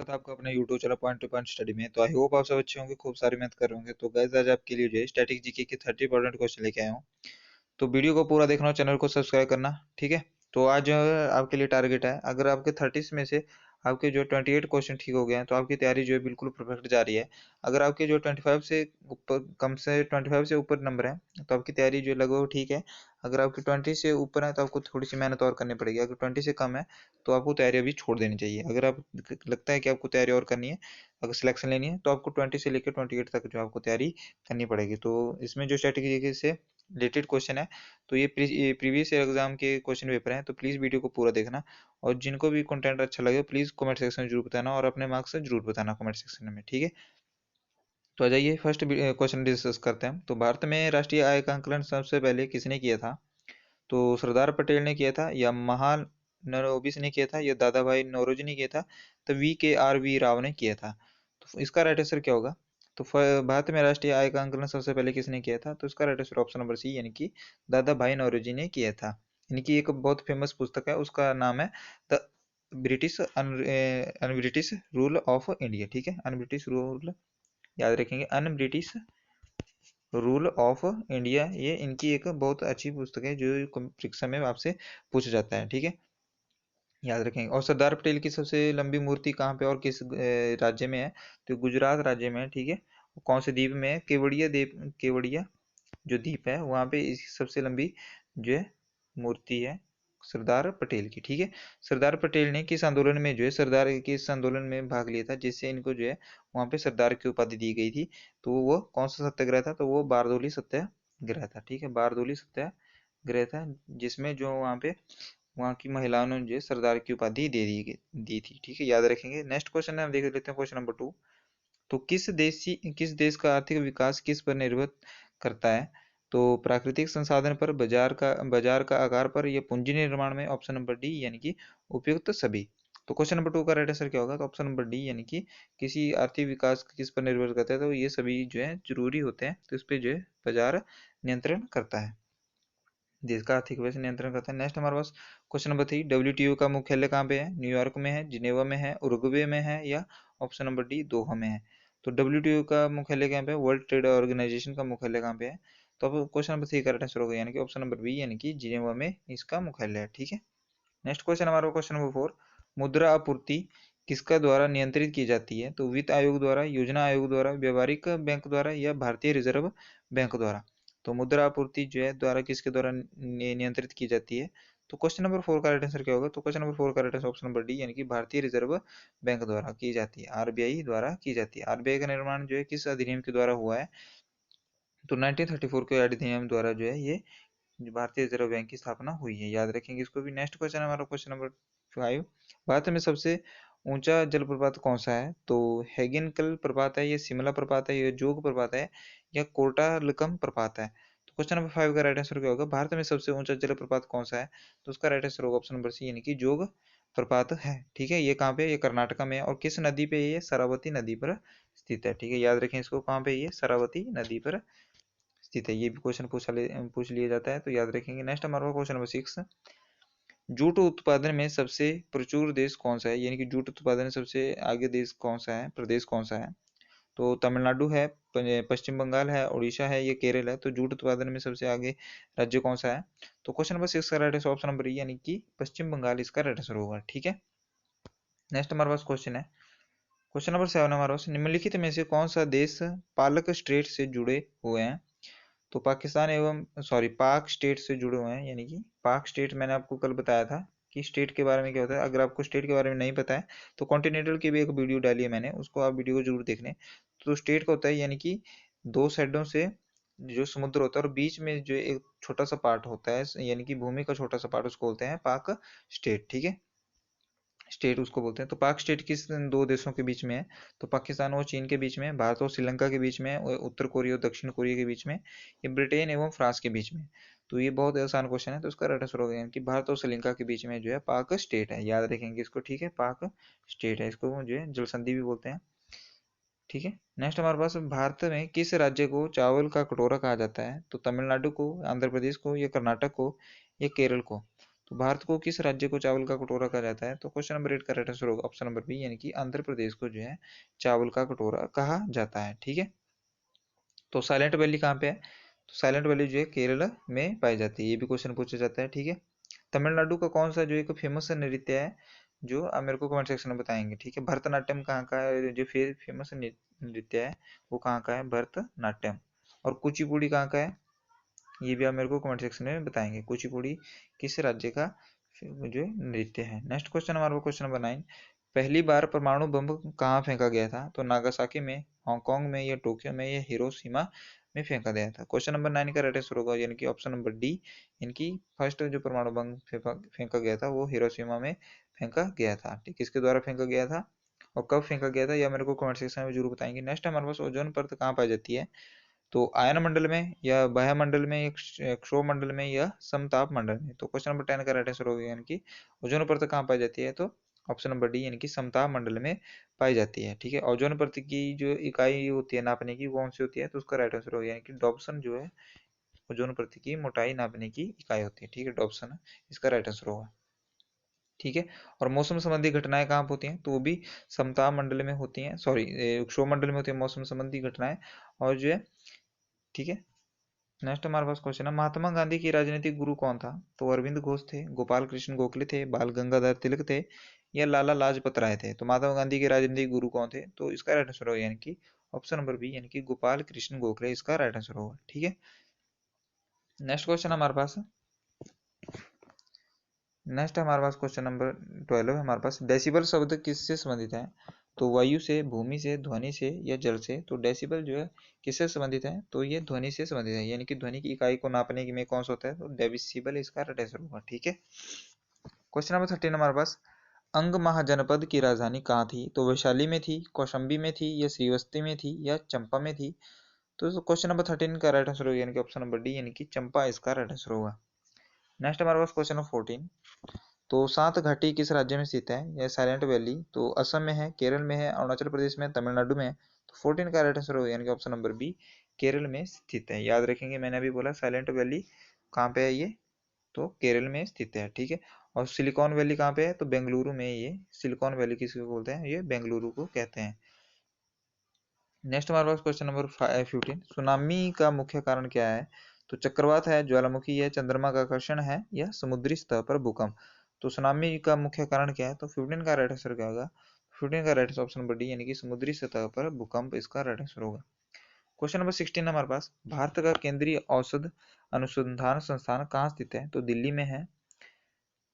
स्वागत है आपका अपने YouTube channel point two point study में। तो आई होप आप सब अच्छे होंगे, खूब सारी मेहनत कर रहे होंगे। तो गाइस आज आपके लिए जो है स्टैटिक जीके के 30 इंपॉर्टेंट क्वेश्चन लेके आया हूँ। तो वीडियो को पूरा देखना और चैनल को सब्सक्राइब करना, ठीक है। तो आज जो है आपके लिए टारगेट है, अगर आपके 30 में से आपके जो 28 क्वेश्चन ठीक हो गए हैं तो आपकी तैयारी जो है बिल्कुल परफेक्ट जा रही है। अगर आपके जो 25 से ऊपर कम से 25 से ऊपर नंबर है तो आपकी तैयारी जो है लगभग ठीक है। अगर आपकी 20 से ऊपर है तो आपको थोड़ी सी मेहनत और करनी पड़ेगी। अगर 20 से कम है तो आपको तैयारी अभी छोड़ देनी चाहिए। अगर आप लगता है कि आपको तैयारी और करनी है, अगर सिलेक्शन लेनी है तो आपको 20 से लेकर 28 तक जो आपको तैयारी करनी पड़ेगी। तो इसमें जो स्ट्रेटेजी से रिलेटेड क्वेश्चन है, तो ये प्रीवियस ईयर एग्जाम के क्वेश्चन पेपर हैं। तो प्लीज़ वीडियो को पूरा देखना और जिनको भी कंटेंट अच्छा लगे प्लीज़ कमेंट सेक्शन में जरूर बताना और अपने मार्क्स जरूर बताना कमेंट सेक्शन में, ठीक है। तो आ जाइए फर्स्ट क्वेश्चन डिस्कस करते हैं। तो भारत में राष्ट्रीय आय का आंकलन सबसे पहले किसने किया था? तो सरदार पटेल ने किया था, या महालनोबिस ने किया था, या दादा भाई नौरोजी ने किया था, तो VKRV राव ने किया था। तो इसका राइट आंसर क्या होगा? तो भारत में राष्ट्रीय आय का आंकलन सबसे पहले किसने किया था? तो इसका right answer option number C यानी कि दादा भाई नौरोजी ने किया था। यानी कि एक बहुत फेमस पुस्तक है, उसका नाम है the British un British rule of India, ठीक है। अन ब्रिटिश रूल, याद रखेंगे, un British rule of India. ये इनकी एक बहुत अच्छी पुस्तक है जो परीक्षा में आपसे पूछा जाता है, ठीक है, याद रखेंगे। और सरदार पटेल की सबसे लंबी मूर्ति कहाँ पे और किस राज्य में है? तो गुजरात राज्य में है, ठीक है। कौन से द्वीप में है? केवड़िया द्वीप, केवड़िया जो द्वीप है वहां पे इसकी सबसे लंबी जो है मूर्ति है सरदार पटेल की, ठीक है। सरदार पटेल ने किस आंदोलन में जो है सरदार किस आंदोलन में भाग लिया था जिससे इनको जो है वहां पे सरदार की उपाधि दी गई थी? तो वो कौन सा सत्याग्रह था? तो वो बारदोली सत्याग्रह था, ठीक है, बारदोली सत्याग्रह था, जिसमें जो वहां पे वहां की महिलाओं ने जो है सरदार की उपाधि दी थी, ठीक है, याद रखेंगे। नेक्स्ट क्वेश्चन है, हम देख लेते हैं क्वेश्चन नंबर 2। तो किस देश का आर्थिक विकास किस पर निर्भर करता है? तो प्राकृतिक संसाधन पर, बाजार का आकार पर, या पूंजी निर्माण में? ऑप्शन नंबर डी यानी कि उपयुक्त सभी। तो क्वेश्चन नंबर 2 का राइट आंसर क्या होगा? तो ऑप्शन नंबर डी यानी कि किसी आर्थिक विकास किस पर निर्भर करता है, तो ये सभी जो है जरूरी होते हैं। तो इस पे जो है बाजार नियंत्रण करता है, देश का आर्थिक व्यवस्था नियंत्रण करता है। नेक्स्ट हमारे पास क्वेश्चन नंबर 3, WTO का मुख्यालय कहाँ पे है? न्यूयॉर्क में है, जिनेवा में है, उरुग्वे में है, या ऑप्शन नंबर डी दोहा में है? तो WTO का मुख्यालय कहाँ पे है? वर्ल्ड ट्रेड ऑर्गेनाइजेशन का मुख्यालय कहाँ पे है? तो अब क्वेश्चन नंबर 3 करेक्ट आंसर होगा यानी कि ऑप्शन नंबर बी यानी कि जिनेवा में इसका मुख्यालय है, ठीक है। नेक्स्ट क्वेश्चन हमारा क्वेश्चन नंबर 4, मुद्रा आपूर्ति किसका द्वारा नियंत्रित की जाती है? तो वित्त आयोग द्वारा, योजना आयोग द्वारा, व्यावहारिक बैंक द्वारा, या भारतीय रिजर्व बैंक द्वारा? तो मुद्रा आपूर्ति जो है द्वारा किसके द्वारा नियंत्रित की जाती है? तो क्वेश्चन नंबर 4 का राइट आंसर क्या होगा? तो क्वेश्चन नंबर 4 का right answer option number D यानी कि भारतीय रिजर्व बैंक द्वारा की जाती है, RBI द्वारा की जाती है। RBI का निर्माण जो है किस अधिनियम के द्वारा हुआ है? तो 1934 के अधिनियम द्वारा जो है ये भारतीय रिजर्व बैंक की स्थापना हुई है, याद रखेंगे इसको भी। नेक्स्ट क्वेश्चन हमारा क्वेश्चन नंबर 5, भारत में सबसे ऊंचा जलप्रपात कौन सा है? तो हैगिनकल प्रपात है, ये शिमला प्रपात है, ये जोग प्रपात है, या कोटालकम प्रपात है? तो क्वेश्चन नंबर 5 का राइट आंसर क्या होगा? भारत में सबसे ऊंचा जलप्रपात कौन सा है? तो उसका राइट आंसर होगा ऑप्शन नंबर सी यानी कि जोग प्रपात है, ठीक है। ये कहाँ पे? ये कर्नाटका में है। और किस नदी पे? ये शरावती नदी पर स्थित है, ठीक है, याद रखें इसको। कहाँ पे? ये शरावती नदी पर स्थित है। ये भी क्वेश्चन पूछ लिया जाता है, तो याद रखेंगे। नेक्स्ट हमारा क्वेश्चन नंबर 6, जूट उत्पादन में सबसे प्रचुर देश कौन सा है? यानी कि जूट उत्पादन में सबसे आगे देश कौन सा है, प्रदेश कौन सा है? तो तमिलनाडु है, पश्चिम बंगाल है, उड़ीसा है, ये केरल है। तो जूट उत्पादन में सबसे आगे राज्य कौन सा है? तो क्वेश्चन नंबर 6 का राइट आंसर ऑप्शन नंबर ई यानी कि पश्चिम बंगाल इसका राइट आंसर होगा, ठीक है। नेक्स्ट हमारे पास क्वेश्चन है, क्वेश्चन नंबर 7 हमारे पास, निम्नलिखित में से कौन सा देश पालक स्ट्रेट से जुड़े हुए हैं? तो पाकिस्तान एवं पाक स्टेट से जुड़े हुए हैं, यानी कि पाक स्टेट मैंने आपको कल बताया था कि स्टेट के बारे में क्या होता है। अगर आपको स्टेट के बारे में नहीं पता है तो कॉन्टिनेंटल की भी एक वीडियो डाली है मैंने, उसको आप वीडियो को जरूर देख लें। तो स्टेट का होता है यानी कि दो साइडों से जो समुद्र होता है और बीच में जो एक छोटा सा पार्ट होता है यानी कि भूमि का छोटा सा पार्ट, उसको बोलते हैं पाक स्टेट, ठीक है, स्टेट उसको बोलते हैं। तो पाक स्टेट किस दो देशों के बीच में है? तो पाकिस्तान और चीन के बीच में, भारत और श्रीलंका के बीच में, उत्तर कोरिया और दक्षिण कोरिया के बीच में, ये ब्रिटेन एवं फ्रांस के बीच में। तो ये बहुत आसान क्वेश्चन है, तो उसका राइट आंसर होगा कि भारत और श्रीलंका के बीच में जो है पाक स्टेट है, याद रखेंगे इसको, ठीक है, पाक स्टेट है, इसको जो है जल संधि भी बोलते हैं, ठीक है। नेक्स्ट हमारे पास, भारत में किस राज्य को चावल का कटोरा कहा जाता है? तो तमिलनाडु को, आंध्र प्रदेश को, या कर्नाटक को, या केरल को? तो भारत को किस राज्य को चावल का कटोरा कहा जाता है? तो क्वेश्चन नंबर 8 का राइट आंसर होगा ऑप्शन नंबर बी, यानी कि आंध्र प्रदेश को जो है चावल का कटोरा कहा जाता है। ठीक है, तो साइलेंट वैली कहाँ पे है? तो साइलेंट वैली जो है केरल में पाई जाती है, ये भी क्वेश्चन पूछा जाता है। ठीक है, तमिलनाडु का कौन सा जो एक फेमस नृत्य है, जो आप मेरे को कमेंट सेक्शन में बताएंगे। ठीक है, भरतनाट्यम कहाँ का है, जो फेमस नृत्य है वो कहाँ का है, भरतनाट्यम। और कुचिपुड़ी कहाँ का है, ये भी आप मेरे को कमेंट सेक्शन में बताएंगे, कुचिपुड़ी किस राज्य का जो नृत्य है। नेक्स्ट क्वेश्चन हमारा क्वेश्चन नंबर 9, पहली बार परमाणु बम कहाँ फेंका गया था? तो नागासाकी में, हांगकांग में, या टोक्यो में, या हिरोशिमा में फेंका गया था। क्वेश्चन नंबर 9 का राइट आंसर होगा यानी कि ऑप्शन नंबर डी, इनकी फर्स्ट जो परमाणु बम फेंका गया था वो हिरोशिमा में फेंका गया था। ठीक, किसके द्वारा फेंका गया था और कब फेंका गया था, यह मेरे को कमेंट सेक्शन में जरूर बताएंगे। नेक्स्ट हमारे पास ओजोन परत कहाँ पाई जाती है? तो आयन मंडल में, या बाह्य मंडल में, या क्षोभ मंडल में, या समताप मंडल में। तो क्वेश्चन नंबर 10 का राइट आंसर होगा यानी कि ओजोन परत कहाँ पाई जाती है? तो ऑप्शन नंबर डी, यानी कि समताप मंडल में पाई जाती है। ठीक है, ओजोन परत की जो इकाई होती है नापने की, वो कौन सी होती है? तो उसका राइट आंसर होगा यानी कि डॉप्सन जो है ओजोन परत की मोटाई नापने की इकाई होती है। ठीक है, डॉप्सन इसका राइट आंसर होगा। ठीक है, और मौसम संबंधी घटनाएं कहाँ होती हैं? तो वो भी समताप मंडल में होती हैं, सॉरी क्षोभ मंडल में होती है मौसम संबंधी घटनाएं। और जो है, ठीक है, नेक्स्ट हमारे पास क्वेश्चन है, महात्मा गांधी की राजनीतिक गुरु कौन था? तो अरविंद घोष थे, गोपाल कृष्ण गोखले थे, बाल गंगाधर तिलक थे, या लाला लाजपत राय थे। तो महात्मा गांधी के राजनीतिक गुरु कौन थे? तो इसका राइट आंसर होगा यानी कि ऑप्शन नंबर बी, यानी कि गोपाल कृष्ण गोखले इसका राइट आंसर होगा। ठीक है, नेक्स्ट क्वेश्चन हमारे पास, क्वेश्चन नंबर 12 है हमारे पास, डेसिबल शब्द किससे संबंधित है? तो वायु से, भूमि से, ध्वनि से, या जल से। तो डेसिबल जो है किससे संबंधित है? तो ये ध्वनि से संबंधित है, यानी कि ध्वनि की इकाई को नापने में कौन सा होता है? तो डेसिबल इसका राइट आंसर होगा। ठीक है, क्वेश्चन नंबर 13 हमारे पास, अंग महाजनपद की राजधानी कहाँ थी? तो वैशाली में थी, कौशाम्बी में थी, या श्रीवस्ती में थी, या चंपा में थी। तो क्वेश्चन नंबर 13 का राइट आंसर होगा यानी कि ऑप्शन नंबर डी, यानी कि चंपा इसका राइट आंसर होगा। नेक्स्ट हमारे पास क्वेश्चन नंबर 14, तो सात घाटी किस राज्य में स्थित है? यह साइलेंट वैली तो असम में है, केरल में है, अरुणाचल प्रदेश में, तमिलनाडु में है। तो 14 का राइट आंसर होगा यानी कि ऑप्शन नंबर बी, केरल में स्थित है। याद रखेंगे, मैंने अभी बोला साइलेंट वैली कहाँ पे है ये? तो केरल में स्थित है। ठीक है, और सिलिकॉन वैली कहाँ पे है? तो बेंगलुरु में। ये सिलिकॉन वैली किसको बोलते हैं? ये बेंगलुरु को कहते हैं। नेक्स्ट हमारे पास क्वेश्चन नंबर 15, सुनामी का मुख्य कारण क्या है? तो चक्रवात है, ज्वालामुखी है, चंद्रमा का आकर्षण है, या समुद्री सतह पर भूकंप। तो सुनामी का मुख्य कारण क्या है? तो 15 का राइट आंसर क्या होगा? 15 का right answer option number D, यानी कि समुद्री सतह पर भूकंप इसका राइट आंसर होगा। क्वेश्चन नंबर 16 हमारे पास, भारत का केंद्रीय औषध अनुसंधान संस्थान कहाँ स्थित है? तो दिल्ली में है,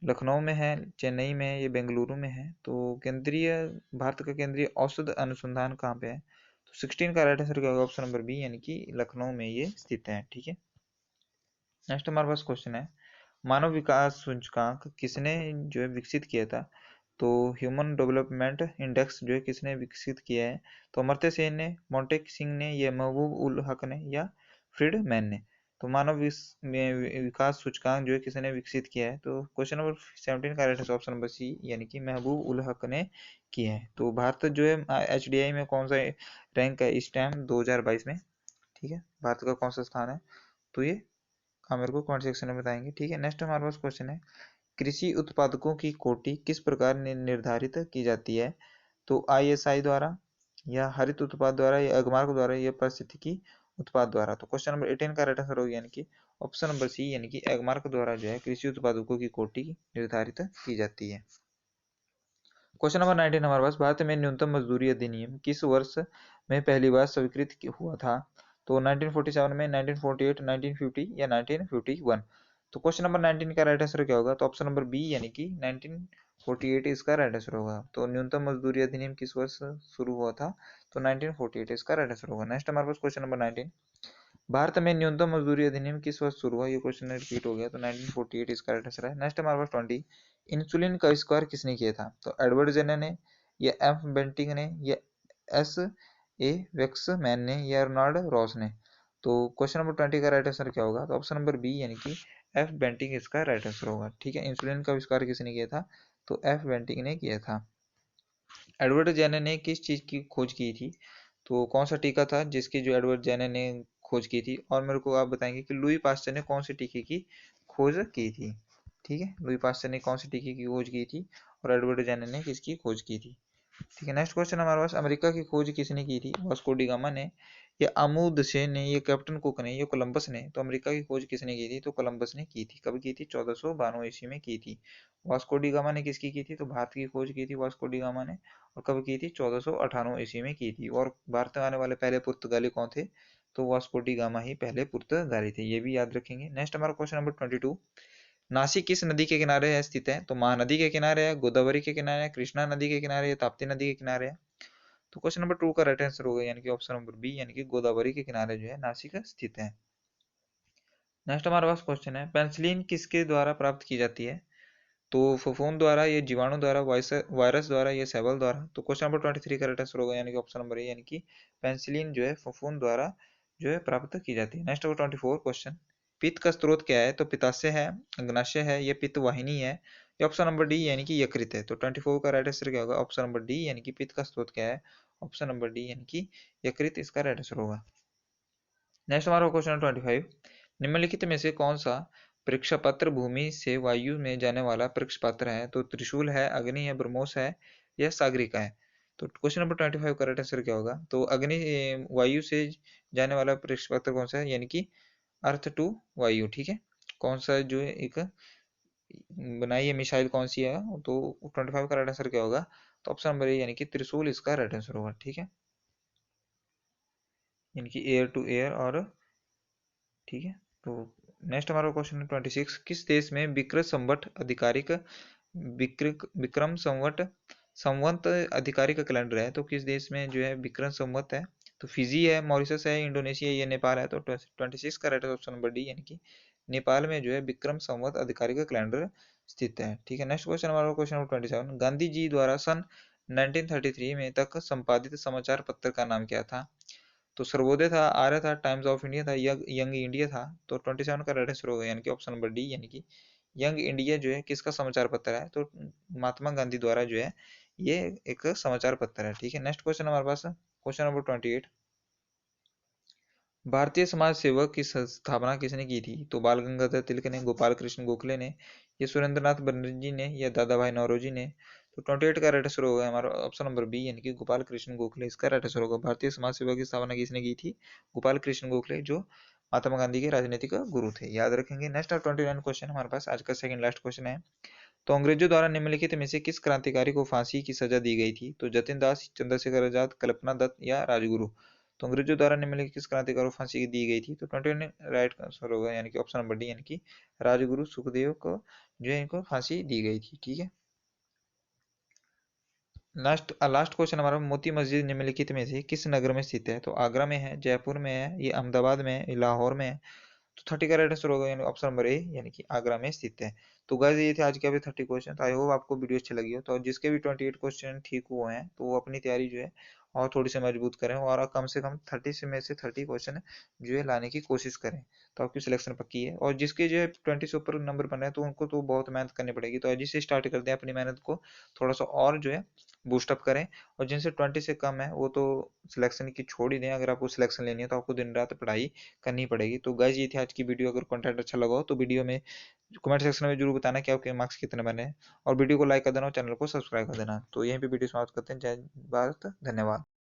लखनऊ में है, चेन्नई में है, ये बेंगलुरु में है। तो केंद्रीय, भारत का केंद्रीय औषध अनुसंधान कहाँ पे है? तो 16 का राइट आंसर क्या होगा? ऑप्शन नंबर बी, यानी कि लखनऊ में ये स्थित है। ठीक है, नेक्स्ट हमारे पास क्वेश्चन है, मानव विकास सूचकांक किसने जो है विकसित किया था? तो ह्यूमन डेवलपमेंट इंडेक्स जो है किसने विकसित किया है? तो अमर्त्य सेन ने, मोंटेक सिंह ने, या महबूब उल हक ने, या फ्रीडमैन ने। तो मानव विकास सूचकांक जो है किसने विकसित किया है? तो क्वेश्चन नंबर 17 का right answer option number C, यानी कि महबूब उल हक ने किया है। तो भारत जो है HDI में कौन सा रैंक है इस टाइम 2022 में? ठीक है, भारत का कौन सा स्थान है? तो ये आप मेरे को कमेंट सेक्शन में बताएंगे। ठीक है, नेक्स्ट हमारे पास क्वेश्चन है, कृषि उत्पादकों की कोटि किस प्रकार निर्धारित की जाती है? तो ISI द्वारा, या हरित उत्पाद द्वारा, या अगमार्क द्वारा, या पारिस्थितिकी उत्पाद द्वारा। तो क्वेश्चन नंबर 18 का राइट आंसर होगा यानी कि ऑप्शन नंबर सी, यानी कि एगमार्क द्वारा जो है कृषि उत्पादकों की कोटि निर्धारित की जाती है। क्वेश्चन नंबर 19 हमारे पास, भारत में न्यूनतम मजदूरी अधिनियम किस वर्ष में पहली बार स्वीकृत हुआ था? तो 1947 में, 1948, 1950, या 1951। तो क्वेश्चन नंबर 19 का राइट आंसर क्या होगा? तो ऑप्शन नंबर बी, यानी कि 1948 इसका राइट आंसर होगा। तो न्यूनतम मजदूरी अधिनियम किस वर्ष शुरू हुआ था? तो 1948 इसका राइट आंसर होगा। नेक्स्ट हमारे पास क्वेश्चन नंबर 19, भारत में न्यूनतम मजदूरी अधिनियम किस वर्ष शुरू हुआ? ये क्वेश्चन रिपीट हो गया, तो 1948 इसका राइट आंसर है। नेक्स्ट हमारे पास 20, इंसुलिन का आविष्कार किसने किया था? तो एडवर्ड जेनर ने, या एफ बेंटिंग ने, या S. A. वेक्समैन ने, या रोनाल्ड रॉस ने। तो क्वेश्चन नंबर 20 का राइट आंसर क्या होगा? तो ऑप्शन नंबर बी, यानी कि एफ बेंटिंग इसका राइट आंसर होगा। ठीक है, इंसुलिन का आविष्कार किसने किया था? तो एफ बेंटिंग ने किया था। एडवर्ड जेनर ने किस चीज की खोज की थी? तो कौन सा टीका था जिसकी जो एडवर्ड जेनर ने खोज की थी? और मेरे को आप बताएंगे कि लुई पास्चर ने कौन से टीके की खोज की थी? ठीक है, लुई पास्चर ने कौन सी टीके की खोज की थी और एडवर्ड जेनर ने किसकी खोज की थी। ठीक है, नेक्स्ट क्वेश्चन हमारे पास, अमेरिका की खोज किसने की थी, वास्को डी गामा ने, ये अमुदसे ने, ये कैप्टन कुक ने, ये कोलंबस ने। तो अमेरिका की खोज किसने की थी, तो कोलंबस ने की थी। कब की थी, 1492 ईस्वी में की थी। वास्को डी गामा ने किसकी की थी, तो भारत की खोज की थी वास्को डी गामा ने, और कब की थी, 1498 ईस्वी में की थी। और भारत में आने वाले पहले पुर्तगाली कौन थे, तो वास्को डी गामा ही पहले पुर्तगाली थे, ये भी याद रखेंगे। नेक्स्ट हमारा क्वेश्चन नंबर 22, नासिक किस नदी के किनारे है स्थित है, तो महानदी के किनारे है, गोदावरी के किनारे है, कृष्णा नदी के किनारे है, ताप्ती नदी के किनारे है। तो क्वेश्चन नंबर 2 का राइट आंसर होगा यानी कि ऑप्शन नंबर बी, यानी कि गोदावरी के किनारे जो है नासिक स्थित है। नेक्स्ट हमारे पास क्वेश्चन है, पेनिसिलिन किसके द्वारा प्राप्त की जाती है, तो फफूंद द्वारा, ये जीवाणु द्वारा, वायरस द्वारा, ये सेबल द्वारा। तो क्वेश्चन नंबर 23 का राइट आंसर होगा यानी कि ऑप्शन नंबर ए, यानी कि पेनिसिलिन जो है फफूंद द्वारा जो है प्राप्त की जाती है। नेक्स्ट नंबर 24 क्वेश्चन, पित्त का स्रोत क्या है, तो पित्ताशय है, अग्नाशय है, ये पित्त वाहिनी है, ये ऑप्शन नंबर डी यानी कि यकृत है। तो 24 का राइट आंसर क्या होगा, ऑप्शन नंबर डी, यानी कि पित्त का स्रोत क्या है, ऑप्शन नंबर डी यानी कि यकृत इसका राइट आंसर होगा। नेक्स्ट हमारा क्वेश्चन 25, निम्नलिखित में से कौन सा पृक्षपत्र भूमि से वायु में जाने वाला पृक्षपत्र है, तो त्रिशूल है, अग्नि है, ब्रह्मोस है, या सागरिका है। तो क्वेश्चन नंबर 25 का राइट आंसर क्या होगा, तो अग्नि, वायु से जाने वाला पृक्षपत्र कौन सा है, यानी कि अर्थ टू वायु। ठीक है, कौन सा जो है एक बनाई है मिसाइल कौन सी है, तो 25 का राइट आंसर क्या होगा, तो ऑप्शन नंबर ए यानी कि त्रिशूल इसका राइट आंसर होगा। ठीक है, यानी कि एयर टू एयर, और ठीक है। तो नेक्स्ट हमारा क्वेश्चन है 26, किस देश में विक्रम संवत आधिकारिक विक्रम संवत संवत आधिकारिक कैलेंडर है, तो किस देश में जो है विक्रम संवत है, तो फिजी है, मॉरिशस है, इंडोनेशिया, ये नेपाल है। तो 26 का राइट ऑप्शन नंबर डी, यानी कि नेपाल में जो है विक्रम संवत आधिकारिक कैलेंडर स्थित है। ठीक है, नेक्स्ट क्वेश्चन हमारा क्वेश्चन नंबर 27, गांधी जी द्वारा सन 1933 में तक संपादित समाचार पत्र का नाम क्या था, तो सर्वोदय था, आर्य था, टाइम्स ऑफ इंडिया था, यंग इंडिया था। तो 27 का राइट आंसर होगा यानी कि ऑप्शन नंबर डी, यानी कि यंग इंडिया जो है किसका समाचार पत्र है, तो महात्मा गांधी द्वारा जो है ये एक समाचार पत्र है। ठीक है, नेक्स्ट क्वेश्चन हमारे पास क्वेश्चन नंबर 28, भारतीय समाज सेवक की स्थापना किसने की थी, तो बाल गंगाधर तिलक ने, गोपाल कृष्ण गोखले ने, ये सुरेंद्रनाथ बनर्जी ने, या दादा भाई नौरोजी ने। तो 28 का राइट आंसर होगा हमारा ऑप्शन नंबर बी, यानी कि गोपाल कृष्ण गोखले इसका राइट आंसर होगा। भारतीय समाज सेवा की स्थापना किसने की थी, गोपाल कृष्ण गोखले, जो महात्मा गांधी के राजनीतिक गुरु थे, याद रखेंगे। नेक्स्ट 29 क्वेश्चन हमारे पास आज का सेकंड लास्ट क्वेश्चन है, तो अंग्रेजों द्वारा निम्नलिखित में से किस क्रांतिकारी को फांसी की सजा दी गई थी, तो जतिन दास, चंद्रशेखर आजाद, कल्पना दत्त, या राजगुरु। तो अंग्रेजों द्वारा निम्नलिखित किस क्रांतिकारी को फांसी दी गई थी, तो 20 राइट आंसर होगा यानी कि ऑप्शन नंबर डी, यानी कि राजगुरु सुखदेव को जो है इनको फांसी दी गई थी। ठीक है, लास्ट क्वेश्चन हमारा, मोती मस्जिद निम्नलिखित में से किस नगर में स्थित है, तो आगरा में है, जयपुर में है, ये अहमदाबाद में है, ये लाहौर में है। तो 30 का राइट आंसर होगा यानी ऑप्शन नंबर ए, यानी कि आगरा में स्थित है। तो गाइस ये थे आज के अभी 30 क्वेश्चन। तो आई होप आपको वीडियो अच्छी लगी हो, तो जिसके भी 28 क्वेश्चन ठीक हुए हैं तो वो अपनी तैयारी जो है और थोड़ी सी मजबूत करें, और कम से कम 30 से में से 30 क्वेश्चन जो है लाने की कोशिश करें, तो आपकी सिलेक्शन पक्की है। और जिसके जो है 20 से ऊपर नंबर बने हैं तो उनको तो बहुत मेहनत करनी पड़ेगी, तो अभी से स्टार्ट कर दें अपनी मेहनत को, थोड़ा सा और जो है बूस्टअप करें। और जिनसे 20 से कम है वो तो सिलेक्शन की छोड़ ही दें, अगर आपको सिलेक्शन लेनी है तो आपको दिन रात पढ़ाई करनी पड़ेगी। तो गाइज ये थी आज की वीडियो, अगर कंटेंट अच्छा लगा हो तो वीडियो में कमेंट सेक्शन में जरूर बताना कि आपके मार्क्स कितने बने हैं, और वीडियो को लाइक कर देना और चैनल को सब्सक्राइब कर देना। तो यहीं पे वीडियो समाप्त करते हैं। जय भारत, धन्यवाद।